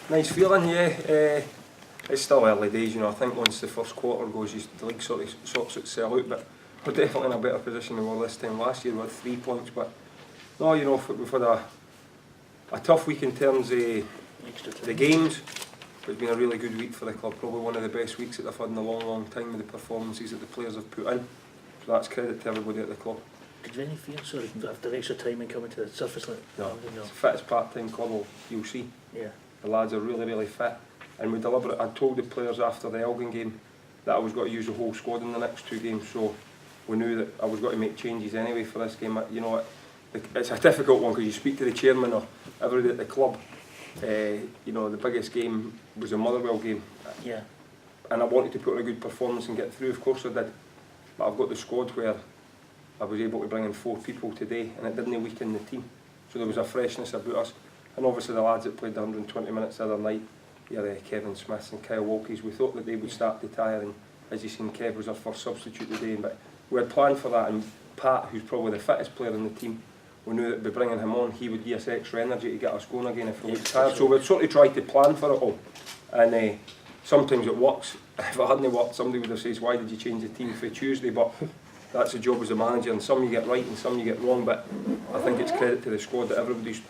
Nice feeling, yeah. It's still early days, I think once the first quarter goes, the league sort of sorts itself out, but we're definitely in a better position than we were this time last year with 3 points, but no, we've had a tough week in terms of the games, but it's been a really good week for the club, probably one of the best weeks that they've had in a long time with the performances that the players have put in, so that's credit to everybody at the club. Did you have any fear, after extra time and coming to the surface? No, it's the fittest part-time club you'll see. Yeah. The lads are really fit. And we I told the players after the Elgin game that I was going to use the whole squad in the next 2 games, so we knew that I was going to make changes anyway for this game. It's a difficult one because you speak to the chairman or everybody at the club. The biggest game was the Motherwell game. Yeah. And I wanted to put in a good performance and get through, of course I did. But I've got the squad where I was able to bring in 4 people today and it didn't weaken the team. So there was a freshness about us. And obviously the lads that played 120 minutes the other night, Kevin Smith and Kyle Walkies, we thought that they would start to tire, and as you've seen, Kev was our first substitute today, but we had planned for that, and Pat, who's probably the fittest player in the team, we knew that by bringing him on he would give us extra energy to get us going again if we looked tired, so we'd sort of tried to plan for it all, and sometimes it works. If it hadn't worked, somebody would have said, why did you change the team for Tuesday? But that's the job as a manager, and some you get right and some you get wrong, but I think it's credit to the squad that everybody's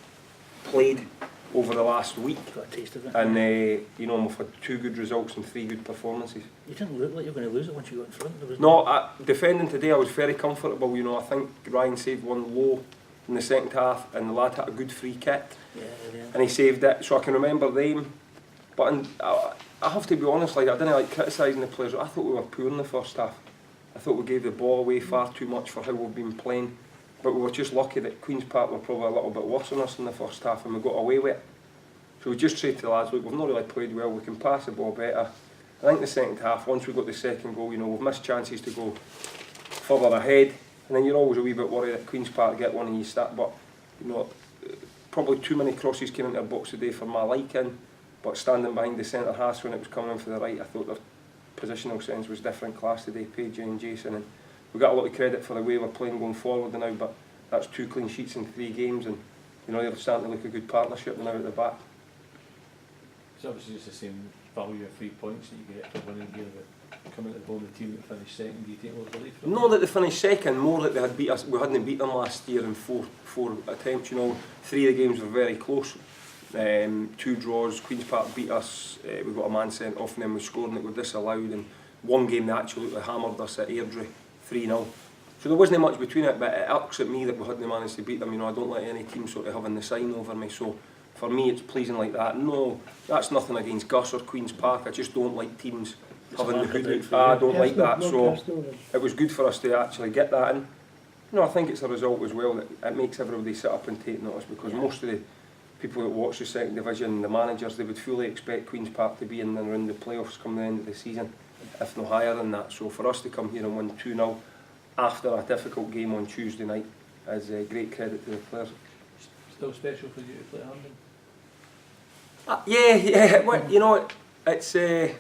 played over the last week, got a taste of it. And we've had 2 good results and 3 good performances. You didn't look like you were going to lose it once you got in front. No, defending today I was very comfortable. I think Ryan saved one low in the second half, and the lad had a good free kick, and he saved it. So I can remember them. But I have to be honest, I didn't like criticising the players. I thought we were poor in the first half. I thought we gave the ball away far too much for how we've been playing. But we were just lucky that Queen's Park were probably a little bit worse than us in the first half and we got away with it. So we just said to the lads, look, we've not really played well, we can pass the ball better. I think the second half, once we got the second goal, we've missed chances to go further ahead. And then you're always a wee bit worried that Queen's Park get one and you start. But, probably too many crosses came into our box today for my liking. But standing behind the centre half when it was coming in for the right, I thought their positional sense was different class today, Paige and Jason. And we got a lot of credit for the way we're playing going forward now, but that's 2 clean sheets in 3 games, and they're starting to look a good partnership now at the back. It's obviously just the same value of 3 points that you get for winning here, but coming to the ball of the team that finished second, do you take more relief from No, that they finished second, more that they had beat us. We hadn't beat them last year in four attempts. 3 of the games were very close. 2 draws. Queen's Park beat us. We got a man sent off, and then we scored and it was disallowed. And 1 game they absolutely hammered us at Airdrie, 3-0. So there wasn't much between it, but it irks at me that we hadn't managed to beat them. I don't like any team sort of having the sign over me. So for me, it's pleasing like that. No, that's nothing against Gus or Queen's Park. I just don't like teams having the hood. I don't like that. So it was good for us to actually get that in. I think it's a result as well that it makes everybody sit up and take notice, because most of the people that watch the second division, the managers, they would fully expect Queen's Park to be in and around the playoffs come the end of the season, if no higher than that. So for us to come here and win 2-0 after a difficult game on Tuesday night is a great credit to the players. Still special for you to play Hampden? Yeah. Well, it's the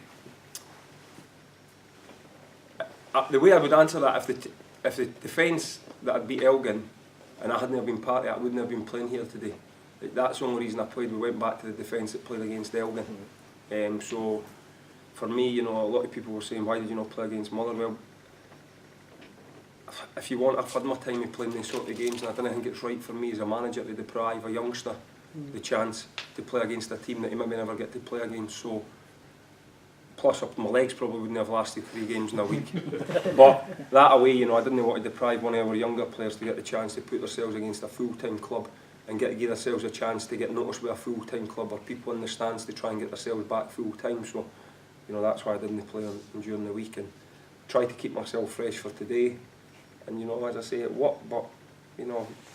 way I would answer that. If the defence that had beat Elgin and I hadn't have been part of it, I wouldn't have been playing here today. That's the only reason I played. We went back to the defence that played against Elgin. So for me, a lot of people were saying, why did you not play against Motherwell? If you want, I've had my time of playing these sort of games, and I don't think it's right for me as a manager to deprive a youngster the chance to play against a team that he maybe never get to play against. So, plus up my legs probably wouldn't have lasted 3 games in a week. But that away, I didn't want to deprive one of our younger players to get the chance to put themselves against a full-time club and give themselves a chance to get noticed with a full-time club, or people in the stands to try and get themselves back full-time. So, that's why I didn't play during the week, and try to keep myself fresh for today. And as I say, it worked, but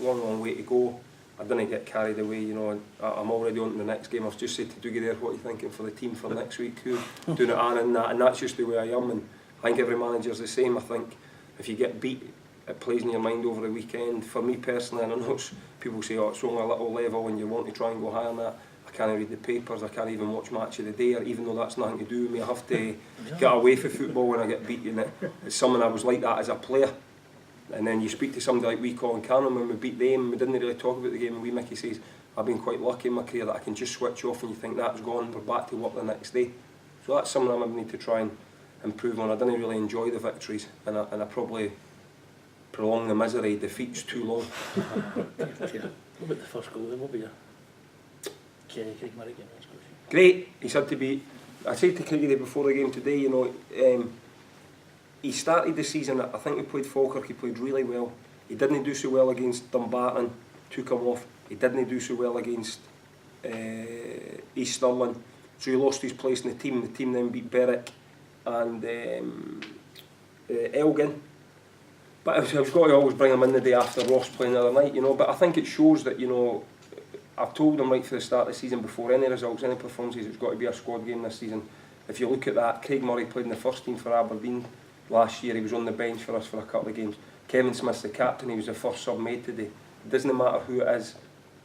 long way to go. I didn't get carried away. I'm already on to the next game. I've just said to Dougie there, what are you thinking for the team for next week? Who doing it on and that, and that's just the way I am. And I think every manager's the same. I think if you get beat, it plays in your mind over the weekend. For me personally, and I know people say, it's only a little level and you want to try and go higher than that. I can't read the papers, I can't even watch Match of the Day, or even though that's nothing to do with me, I have to get away from football when I get beat. It's something I was like that as a player. And then you speak to somebody like we, Colin Cannon, when we beat them, we didn't really talk about the game, and Mickey says, I've been quite lucky in my career that I can just switch off and you think that's gone, we're back to work the next day. So that's something I maybe need to try and improve on. I didn't really enjoy the victories, and I probably prolong the misery, defeats too long. What about the first goal then? What were your Craig Murray game? Great, he's had to be, I said to Craigie before the game today, you know, he started the season, I think we played Falkirk, he played really well. He didn't do so well against Dumbarton, took him off. He didn't do so well against East Stirling, so he lost his place in the team. The team then beat Berwick and Elgin. But I've got to always bring him in the day after Ross playing the other night, you know. But I think it shows that, you know, I've told him right from the start of the season, before any results, any performances, it's got to be a squad game this season. If you look at that, Craig Murray played in the first team for Aberdeen last year. He was on the bench for us for a couple of games. Kevin Smith's the captain, he was the first sub made today. It doesn't matter who it is,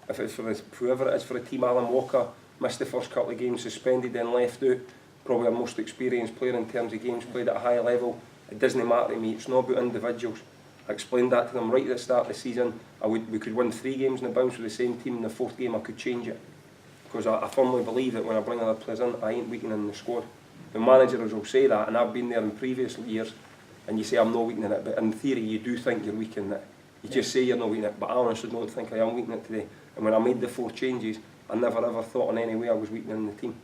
if it's for whoever it is for a team. Alan Walker missed the first couple of games, suspended, then left out. Probably our most experienced player in terms of games played at a high level. It doesn't matter to me, it's not about individuals. I explained that to them right at the start of the season. We could win 3 games in the bounce with the same team. In the 4th game I could change it, because I firmly believe that when I bring other players in, I ain't weakening the squad. The managers will say that, and I've been there in previous years, and you say I'm not weakening it, but in theory you do think you're weakening it. You just say you're not weakening it, but I honestly don't think I am weakening it today. And when I made the 4 changes, I never ever thought in any way I was weakening the team.